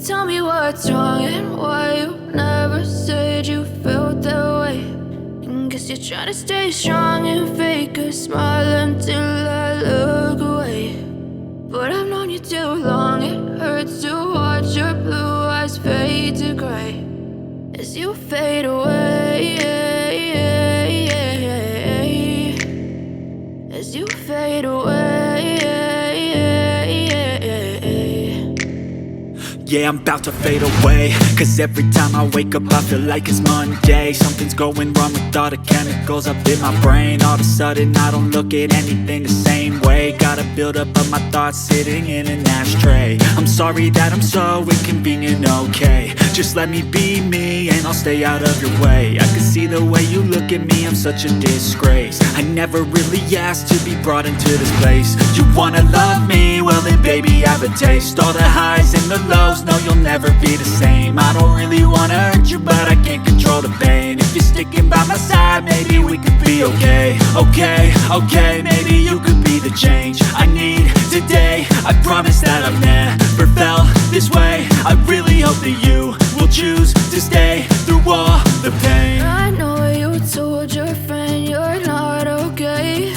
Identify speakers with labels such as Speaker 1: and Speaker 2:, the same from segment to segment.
Speaker 1: Tell me what's wrong and why you never said you felt that way. And guess you're trying to stay strong and fake a smile until I look away. But I've known you too long, it hurts to watch your blue eyes fade to gray as you fade away, as you fade away.
Speaker 2: Yeah, I'm about to fade away, cause every time I wake up I feel like it's Monday. Something's going wrong with all the chemicals up in my brain. All of a sudden I don't look at anything the same way. Got a buildup of my thoughts sitting in an ashtray. I'm sorry that I'm so inconvenient, okay. Just let me be me and I'll stay out of your way. I can see the way you look at me, I'm such a disgrace. I never really asked to be brought into this place. You wanna love me? Well then baby I have a taste. All the highs and the lows, no, you'll never be the same. I don't really wanna hurt you, but I can't control the pain. If you're sticking by my side, maybe we could be okay. Okay, maybe you could be the change I need today. I promise that I've never felt this way. I really hope that you will choose to stay through all the pain.
Speaker 1: I know you told your friend you're not okay.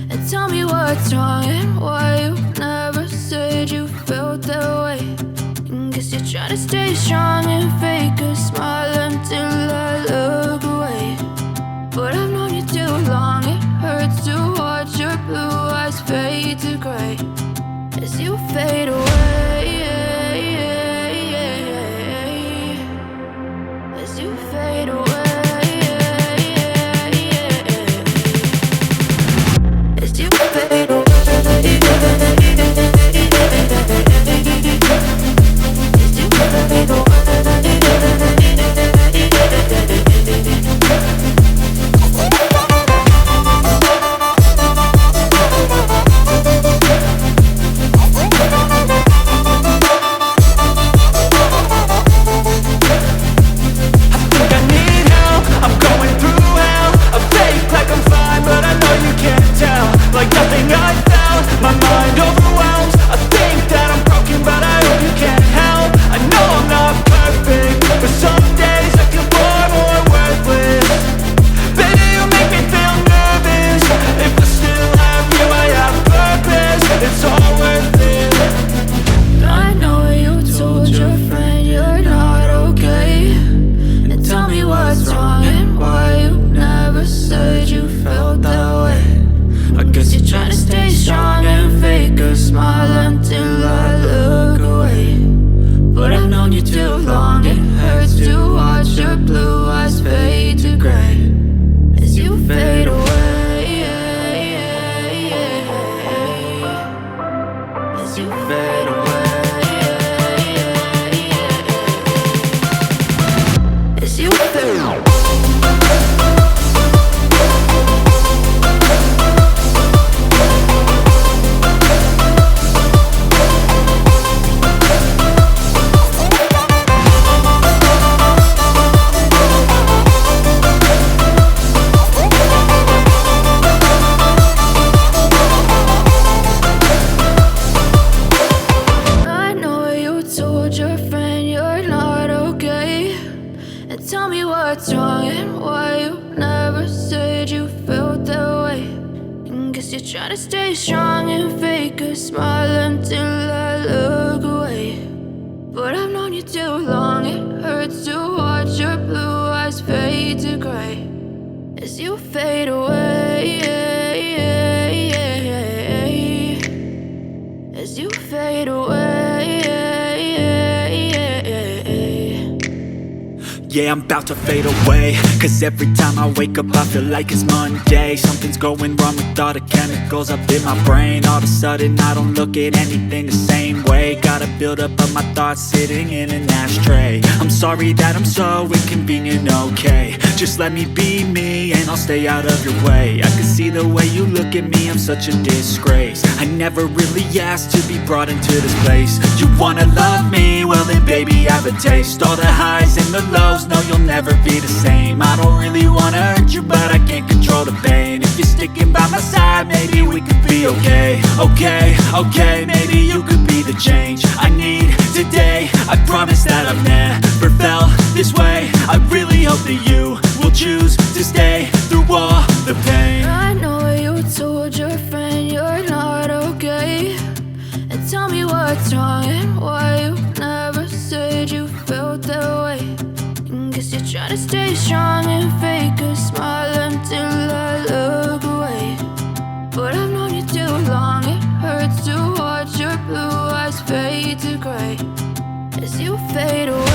Speaker 1: And tell me what's wrong and why you never said you felt that way. Guess you're trying to stay strong and fake a smile until I look away. But I've known you too long, it hurts to watch your blue eyes fade to gray as you fade away, as you fade away, as you fade away. Try to stay strong and fake a smile until I look away. But I've known you too long, it hurts to watch your blue eyes fade to gray as you fade away, as you fade away.
Speaker 2: Yeah, I'm about to fade away, cause every time I wake up I feel like it's Monday. Something's going wrong with all the chemicals up in my brain. All of a sudden I don't look at anything the same way. Got a buildup of my thoughts sitting in an ashtray. I'm sorry that I'm so inconvenient, okay. Just let me be me and I'll stay out of your way. I can see the way you look at me, I'm such a disgrace. I never really asked to be brought into this place. You wanna love me? Well then baby I have a taste. All the highs and the lows, no, you'll never be the same. I don't really wanna hurt you, but I can't control the pain. If you're sticking by my side, maybe we could be okay. Okay, maybe you could be the change I need today. day. I promise that I've never felt this way. I really hope that you will choose to stay through all the pain.
Speaker 1: I know you told your friend you're not okay, and tell me what's wrong and why you never said you felt that way. Guess you're trying to stay strong and fake a smile until I look away. But I've known you too long, it hurts to watch your blue eyes fade to gray as you fade away.